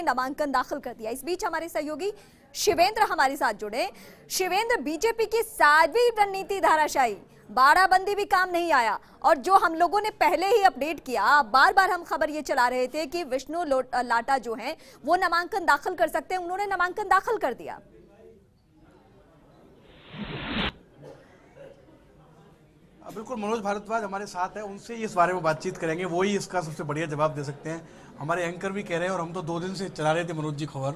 नामांकन दाखिल कर दिया। इस बीच हमारे सहयोगी शिवेंद्र हमारे साथ जुड़े। शिवेंद्र, बीजेपी की सारी रणनीति धाराशायी, बाड़ाबंदी भी काम नहीं आया और जो हम लोगों ने पहले ही अपडेट किया, बार बार हम खबर ये चला रहे थे कि विष्णु लाटा जो हैं वो नामांकन दाखिल कर सकते हैं, उन्होंने नामांकन दाखिल कर दिया। बिल्कुल, मनोज भारद्वाज हमारे साथ है, उनसे इस बारे में बातचीत करेंगे, वो ही इसका सबसे बढ़िया जवाब दे सकते हैं। हमारे एंकर भी कह रहे हैं और हम तो 2 दिन से चला रहे थे मनोज जी खबर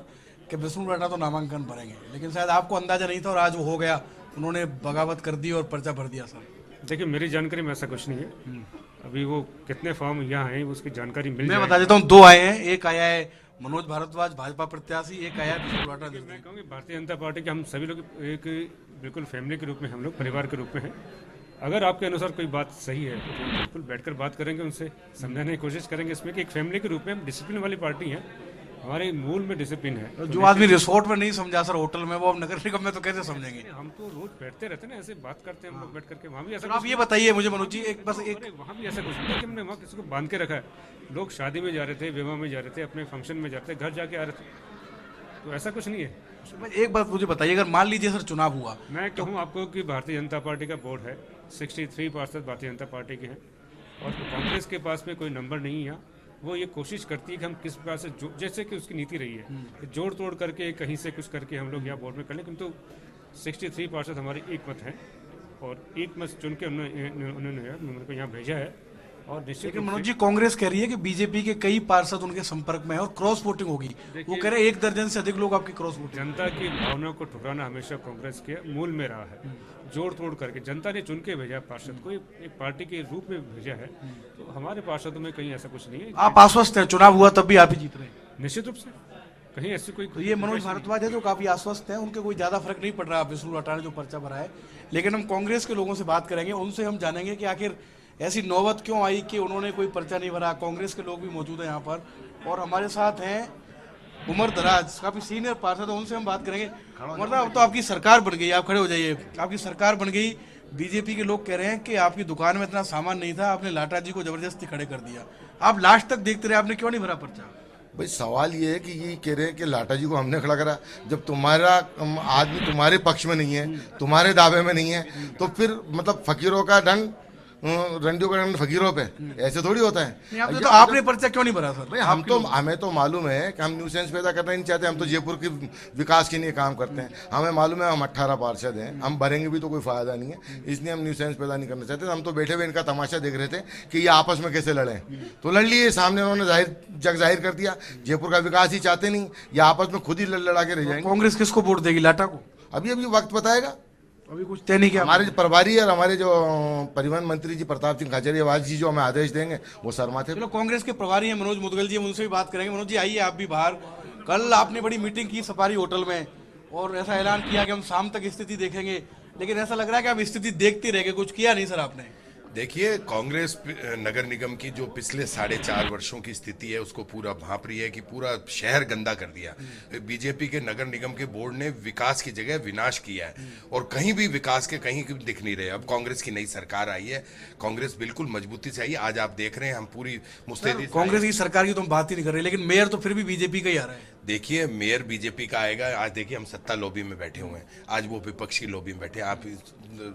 कि विष्णु लाटा तो नामांकन भरेंगे, लेकिन शायद आपको अंदाजा नहीं था और आज वो हो गया, उन्होंने बगावत कर दी और पर्चा भर दिया। सर देखिए, मेरी जानकारी में ऐसा कुछ नहीं है। अभी वो कितने फॉर्म यहाँ हैं उसकी जानकारी मिल मैं बता देता हूँ, 2 आए हैं। एक आया है मनोज भारद्वाज भाजपा प्रत्याशी, एक आया है विष्णु लाटा। मैं कहूँगी भारतीय जनता पार्टी के हम सभी लोग एक बिल्कुल फैमिली के रूप में, हम लोग परिवार के रूप में हैं। अगर आपके अनुसार कोई बात सही है तो बिल्कुल बैठकर बात करेंगे, उनसे समझाने की कोशिश करेंगे। इसमें कि एक फैमिली के रूप में हम डिसिप्लिन वाली पार्टी है, हमारे मूल में डिसिप्लिन है। जो आदमी रिसोर्ट में नहीं समझा सर, होटल में, वो अब नगर निगम में तो कैसे समझेंगे? हम तो रोज बैठते रहते हैं ना, ऐसे बात करते हैं हम लोग बैठ करके। वहाँ भी ऐसा आप ये बताइए मुझे मनोज जी, एक बस एक वहाँ भी ऐसा कुछ नहीं कि हमने वहाँ किसी को बांध के रखा है। लोग शादी में जा रहे थे, विवाह में जा रहे थे, अपने फंक्शन में जाते थे, घर जाके आ रहे थे, तो ऐसा कुछ नहीं है। एक बात मुझे बताइए, अगर मान लीजिए सर चुनाव हुआ, मैं कहूँ आपको कि भारतीय जनता पार्टी का बोर्ड है, 63% भारतीय जनता पार्टी के हैं और कांग्रेस के पास में कोई नंबर नहीं है। वो ये कोशिश करती है कि हम किस प्रकार से जैसे कि उसकी नीति रही है कि जोड़ तोड़ करके कहीं से कुछ करके हम लोग यहाँ बोर्ड में कर लें, किंतु 63% हमारी एक मत है और एक मत चुन के उन्होंने मेरे को यहाँ भेजा है। और निश्चित, लेकिन मनोज जी कांग्रेस कह रही है कि बीजेपी के कई पार्षद उनके संपर्क में है और क्रॉस वोटिंग होगी। वो कह रहे हैं 1 दर्जन से अधिक लोग आपकी क्रॉस वोटिंग। जनता की भावना को ठुकराना हमेशा कांग्रेस के मूल में रहा है। जोड़ तोड़ करके जनता ने चुन के भेजा पार्षद को, एक पार्टी के रूप में भेजा है, तो हमारे पार्षदों में कहीं ऐसा कुछ नहीं है। आप आश्वस्त हैं? चुनाव हुआ तब भी आप ही जीत रहे हैं? निश्चित रूप से, कहीं ऐसी कोई तो ये मनोज भारद्वाज है जो काफी आश्वस्त है, उनके कोई ज्यादा फर्क नहीं पड़ रहा विष्णु लाटा ने जो पर्चा भरा है। लेकिन हम कांग्रेस के लोगों से बात करेंगे, उनसे हम जानेंगे कि आखिर ऐसी नौबत क्यों आई कि उन्होंने कोई पर्चा नहीं भरा। कांग्रेस के लोग भी मौजूद हैं यहाँ पर और हमारे साथ हैं उमर दराज, काफी सीनियर पार्षद है, उनसे हम बात करेंगे। उमर साहब, अब तो आपकी सरकार बन गई, आप खड़े हो जाइए। आपकी सरकार बन गई, बीजेपी के लोग कह रहे हैं कि आपकी दुकान में इतना सामान नहीं था, आपने लाटा जी को जबरदस्ती खड़े कर दिया। आप लास्ट तक देखते रहे, आपने क्यों नहीं भरा पर्चा? भाई सवाल ये है कि ये कह रहे हैं कि लाटा जी को हमने खड़ा करा, जब तुम्हारा आदमी तुम्हारे पक्ष में नहीं है, तुम्हारे दावे में नहीं है, तो फिर मतलब फकीरों का ढंग रंडियों का ढंग फकीरों पे, ऐसे थोड़ी होता है। तो आपने पर्चा क्यों नहीं भरा सर? भाई हमें तो मालूम है कि हम न्यूसेंस पैदा करना नहीं चाहते, हम तो जयपुर के विकास के लिए काम करते हैं। हमें मालूम है हम 18 पार्षद हैं, हम भरेंगे भी तो कोई फायदा नहीं है, इसलिए हम न्यूसेंस पैदा नहीं करना चाहते। हम तो बैठे हुए इनका तमाशा देख रहे थे कि ये आपस में कैसे लड़े, तो लड़ लिए सामने, उन्होंने जाहिर कर दिया जयपुर का विकास ही चाहते नहीं, ये आपस में खुद ही लड़ा के रह जाएंगे। कांग्रेस किसको वोट देगी, लाटा को? अभी वक्त बताएगा, अभी कुछ तय नहीं किया। हमारे जो प्रभारी और हमारे जो परिवहन मंत्री जी प्रताप सिंह खाचरियावास जी जो हमें आदेश देंगे वो शर्मा थे। चलो, कांग्रेस के प्रभारी हैं मनोज मुदगल जी, हम उनसे भी बात करेंगे। मनोज जी आइए, आप भी बाहर। कल आपने बड़ी मीटिंग की सफारी होटल में और ऐसा ऐलान किया कि हम शाम तक स्थिति देखेंगे, लेकिन ऐसा लग रहा है कि आप स्थिति देखते रह गए, कुछ किया नहीं सर आपने। देखिए, कांग्रेस नगर निगम की जो पिछले 4.5 वर्षों की स्थिति है उसको पूरा भांप रही है कि पूरा शहर गंदा कर दिया। बीजेपी के नगर निगम के बोर्ड ने विकास की जगह विनाश किया है और कहीं भी विकास के कहीं दिख नहीं रहे। अब कांग्रेस की नई सरकार आई है, कांग्रेस बिल्कुल मजबूती से आई है। आज आप देख रहे हैं हम पूरी मुस्तैदी। कांग्रेस की सरकार की तो हम बात ही नहीं कर रहे, लेकिन मेयर तो फिर भी बीजेपी का ही आ रहा है। देखिए, मेयर बीजेपी का आएगा। आज देखिए, हम सत्ता लॉबी में बैठे हुए हैं, आज वो विपक्ष की लॉबी में बैठे हैं। आप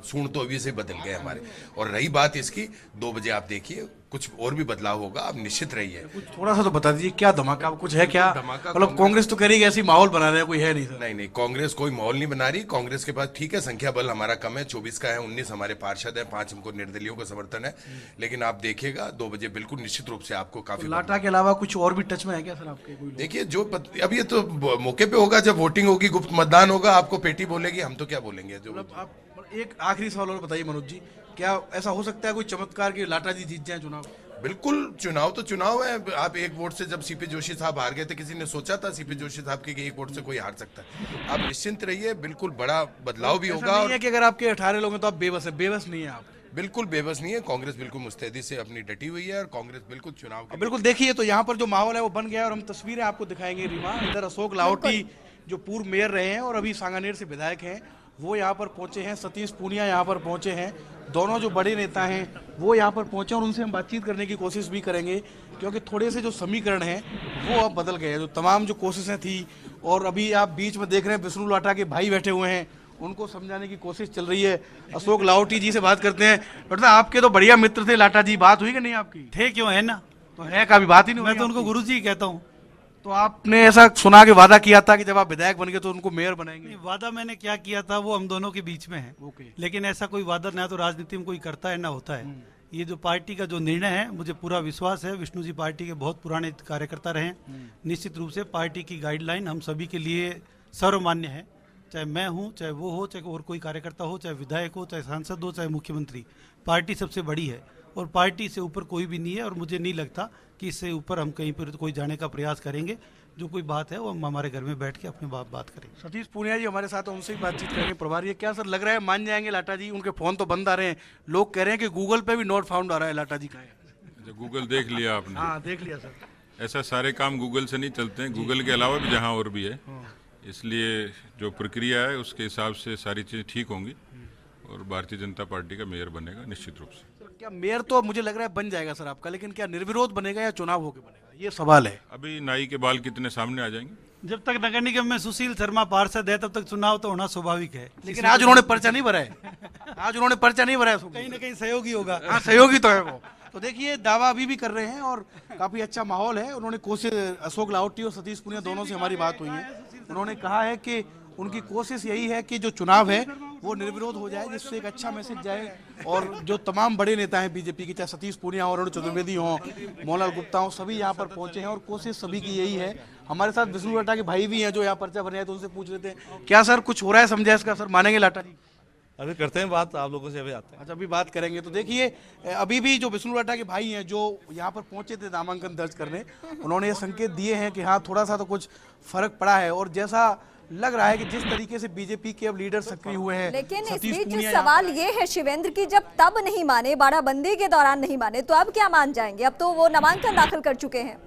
सूंड तो अभी से बदल गए हमारे। और रही बात इसकी, 2 बजे आप देखिए कुछ और भी बदलाव होगा, आप निश्चित रहिए। कुछ थोड़ा सा तो बता दीजिए, क्या धमाका कुछ है क्या? धमाका मतलब कांग्रेस तो कह रही है ऐसी माहौल बना रहे हैं, कोई है नहीं सर? नहीं, कांग्रेस कोई माहौल नहीं बना रही। कांग्रेस के पास ठीक है, संख्या बल हमारा कम है, 24 का है, 19 हमारे पार्षद है, 5 हमको निर्दलियों का समर्थन है। लेकिन आप देखिएगा 2 बजे बिल्कुल निश्चित रूप से आपको काफी। लाटा के अलावा कुछ और भी टच में है क्या सर आपके? कोई देखिए, जो अब ये तो मौके पे होगा, जब वोटिंग होगी, गुप्त मतदान होगा, आपको पेटी बोलेगी, हम तो क्या बोलेंगे। जो आप एक आखिरी सवाल और बताइए मनोज जी, क्या ऐसा हो सकता है कोई चमत्कार कि लाटा जी जीत जाए चुनाव? बिल्कुल, चुनाव तो चुनाव है। आप 1 वोट से, जब सीपी जोशी साहब हार गए थे, किसी ने सोचा था सीपी जोशी साहब के 1 वोट से कोई हार सकता है? आप निश्चिंत रहिए, बिल्कुल बड़ा बदलाव भी होगा। नहीं है कि अगर आपके 18 लोग हैं तो आप बेबस है? बेबस नहीं है आप? बिल्कुल बेबस नहीं है। कांग्रेस बिल्कुल मुस्तैदी से अपनी डटी हुई है और कांग्रेस बिल्कुल चुनाव के बिल्कुल। देखिए, तो यहाँ पर जो माहौल है वो बन गया है और हम तस्वीरें आपको दिखाएंगे। रीमा, इधर अशोक लाहौटी जो पूर्व मेयर रहे हैं और अभी सांगानेर से विधायक हैं, वो यहाँ पर पहुंचे हैं। सतीश पूनिया यहाँ पर पहुंचे हैं। दोनों जो बड़े नेता हैं वो यहाँ पर पहुंचे और उनसे हम बातचीत करने की कोशिश भी करेंगे क्योंकि थोड़े से जो समीकरण हैं वो अब बदल गए हैं। जो तमाम जो कोशिशें थी, और अभी आप बीच में देख रहे हैं विष्णु लाटा के भाई बैठे हुए हैं, उनको समझाने की कोशिश चल रही है। अशोक लाहोटी जी से बात करते हैं। डॉक्टर साहब, आपके तो बढ़िया मित्र थे लाटा जी, बात हुई कि नहीं आपकी? थे क्यों, है ना। तो है का भी बात ही नहीं मैं हुई तो उनको आपकी? गुरुजी ही कहता हूँ। तो आपने ऐसा सुना के वादा किया था कि जब आप विधायक बन गए तो उनको मेयर बनाएंगे? नहीं, वादा मैंने क्या किया था वो हम दोनों के बीच में है। ओके। लेकिन ऐसा कोई वादा ना तो राजनीति में कोई करता है ना होता है। ये जो पार्टी का जो निर्णय है, मुझे पूरा विश्वास है, विष्णु जी पार्टी के बहुत पुराने कार्यकर्ता रहे हैं। निश्चित रूप से पार्टी की गाइडलाइन हम सभी के लिए सर्वमान्य है। चाहे मैं हूँ, चाहे वो हो, चाहे और कोई कार्यकर्ता हो, चाहे विधायक हो, चाहे सांसद हो, चाहे मुख्यमंत्री, पार्टी सबसे बड़ी है और पार्टी से ऊपर कोई भी नहीं है। और मुझे नहीं लगता कि इससे ऊपर हम कहीं पर कोई जाने का प्रयास करेंगे। जो कोई बात है वो हम हमारे घर में बैठ के अपनी बात करेंगे। सतीश पूनिया जी हमारे साथ हैं, उनसे भी बातचीत करेंगे। प्रभारी है, क्या सर लग रहा है मान जाएंगे लाटा जी? उनके फोन तो बंद आ रहे हैं, लोग कह रहे हैं कि गूगल पे भी नॉट फाउंड आ रहा है लाटा जी का है। अच्छा, गूगल देख लिया आपने? हाँ देख लिया सर। ऐसा सारे काम गूगल से नहीं चलते हैं, गूगल के अलावा भी जहाँ और भी है, इसलिए जो प्रक्रिया है उसके हिसाब से सारी चीज़ें ठीक होंगी और भारतीय जनता पार्टी का मेयर बनेगा निश्चित रूप से। क्या मेयर तो मुझे लग रहा है बन जाएगा सर आपका, लेकिन क्या निर्विरोध बनेगा या चुनाव होकर बनेगा, ये सवाल है। अभी नाई के बाल कितने सामने आ जाएंगे। जब तक नगर निगम में सुशील शर्मा पार्षद है तब तक चुनाव तो होना स्वाभाविक है। लेकिन आज उन्होंने पर्चा नहीं भरा है, आज उन्होंने पर्चा नहीं भरा है। कहीं ना कहीं सहयोगी होगा। हाँ सहयोगी तो है वो। तो देखिए दावा अभी भी कर रहे हैं और काफी अच्छा माहौल है। उन्होंने कोशिश, अशोक लाहोटी और सतीश पूनिया दोनों से हमारी बात हुई है, उन्होंने कहा है कि उनकी कोशिश यही है कि जो चुनाव है वो निर्विरोध हो जाए, जिससे एक अच्छा मैसेज जाए। और जो तमाम बड़े नेता हैं बीजेपी के, चाहे सतीश पूनिया हो, अरुण चतुर्वेदी हो, मोहनलाल गुप्ता हो, सभी यहाँ पर पहुंचे हैं और कोशिश सभी की यही है। हमारे साथ विष्णु लाटा के भाई भी हैं जो यहाँ पर्चा भरने हैं, तो उनसे पूछ लेते हैं क्या सर कुछ हो रहा है समझा इसका? सर मानेंगे लाटा जी? अभी करते हैं बात, आप लोगों से अभी आते हैं। अच्छा अभी बात करेंगे। तो देखिए अभी भी जो विष्णु लाटा के भाई हैं जो यहाँ पर पहुंचे थे नामांकन दर्ज करने, उन्होंने ये संकेत दिए हैं कि हाँ थोड़ा सा तो कुछ फर्क पड़ा है। और जैसा लग रहा है कि जिस तरीके से बीजेपी के अब लीडर सक्रिय हुए हैं, लेकिन इस सतीश बीच पूनिया सवाल ये है शिवेंद्र की, जब तब नहीं माने, बाड़ाबंदी के दौरान नहीं माने, तो अब क्या मान जाएंगे? अब तो वो नामांकन दाखिल कर चुके हैं।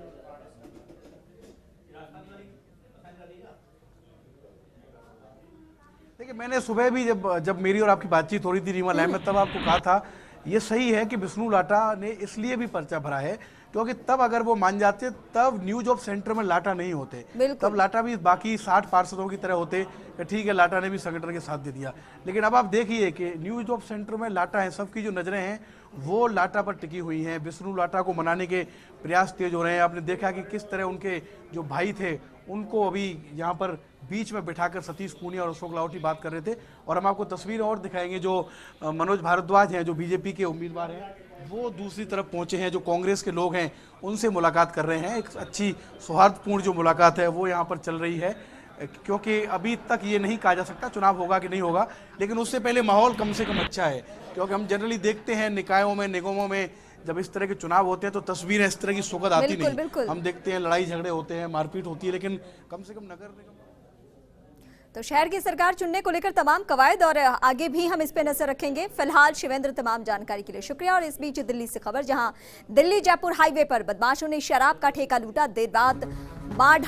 देखिए मैंने सुबह भी जब मेरी और आपकी बातचीत हो रही थी रीमा लैब में, तब आपको कहा था ये सही है कि विष्णु लाटा ने इसलिए भी पर्चा भरा है क्योंकि तब अगर वो मान जाते तब न्यूज ऑफ सेंटर में लाटा नहीं होते, तब लाटा भी बाकी 60 पार्षदों की तरह होते कि ठीक है लाटा ने भी संगठन के साथ दे दिया। लेकिन अब आप देखिए कि न्यूज ऑफ सेंटर में लाटा है, सबकी जो नजरें हैं वो लाटा पर टिकी हुई हैं। विष्णु लाटा को मनाने के प्रयास तेज हो रहे हैं। आपने देखा कि किस तरह उनके जो भाई थे उनको अभी यहाँ पर बीच में बिठाकर सतीश पूनिया और अशोक लाहोटी बात कर रहे थे। और हम आपको तस्वीर और दिखाएंगे, जो मनोज भारद्वाज हैं जो बीजेपी के उम्मीदवार हैं, वो दूसरी तरफ पहुंचे हैं, जो कांग्रेस के लोग हैं उनसे मुलाकात कर रहे हैं। एक अच्छी सौहार्दपूर्ण जो मुलाकात है वो यहाँ पर चल रही है, क्योंकि अभी तक ये नहीं कहा जा सकता चुनाव होगा कि नहीं होगा, लेकिन उससे पहले माहौल कम से कम अच्छा है। क्योंकि हम जनरली देखते हैं निकायों में, निगमों में जब इस तरह के चुनाव होते हैं तो तस्वीरें इस तरह की सुखद आती नहीं। हम देखते हैं लड़ाई झगड़े होते हैं, मारपीट होती है, लेकिन कम से कम नगर निगम। तो शहर की सरकार चुनने को लेकर तमाम कवायद और आगे भी हम इस पे नजर रखेंगे। फिलहाल शिवेंद्र तमाम जानकारी के लिए शुक्रिया। और इस बीच दिल्ली से खबर, जहां दिल्ली जयपुर हाईवे पर बदमाशों ने शराब का ठेका लूटा। देर रात बाढ़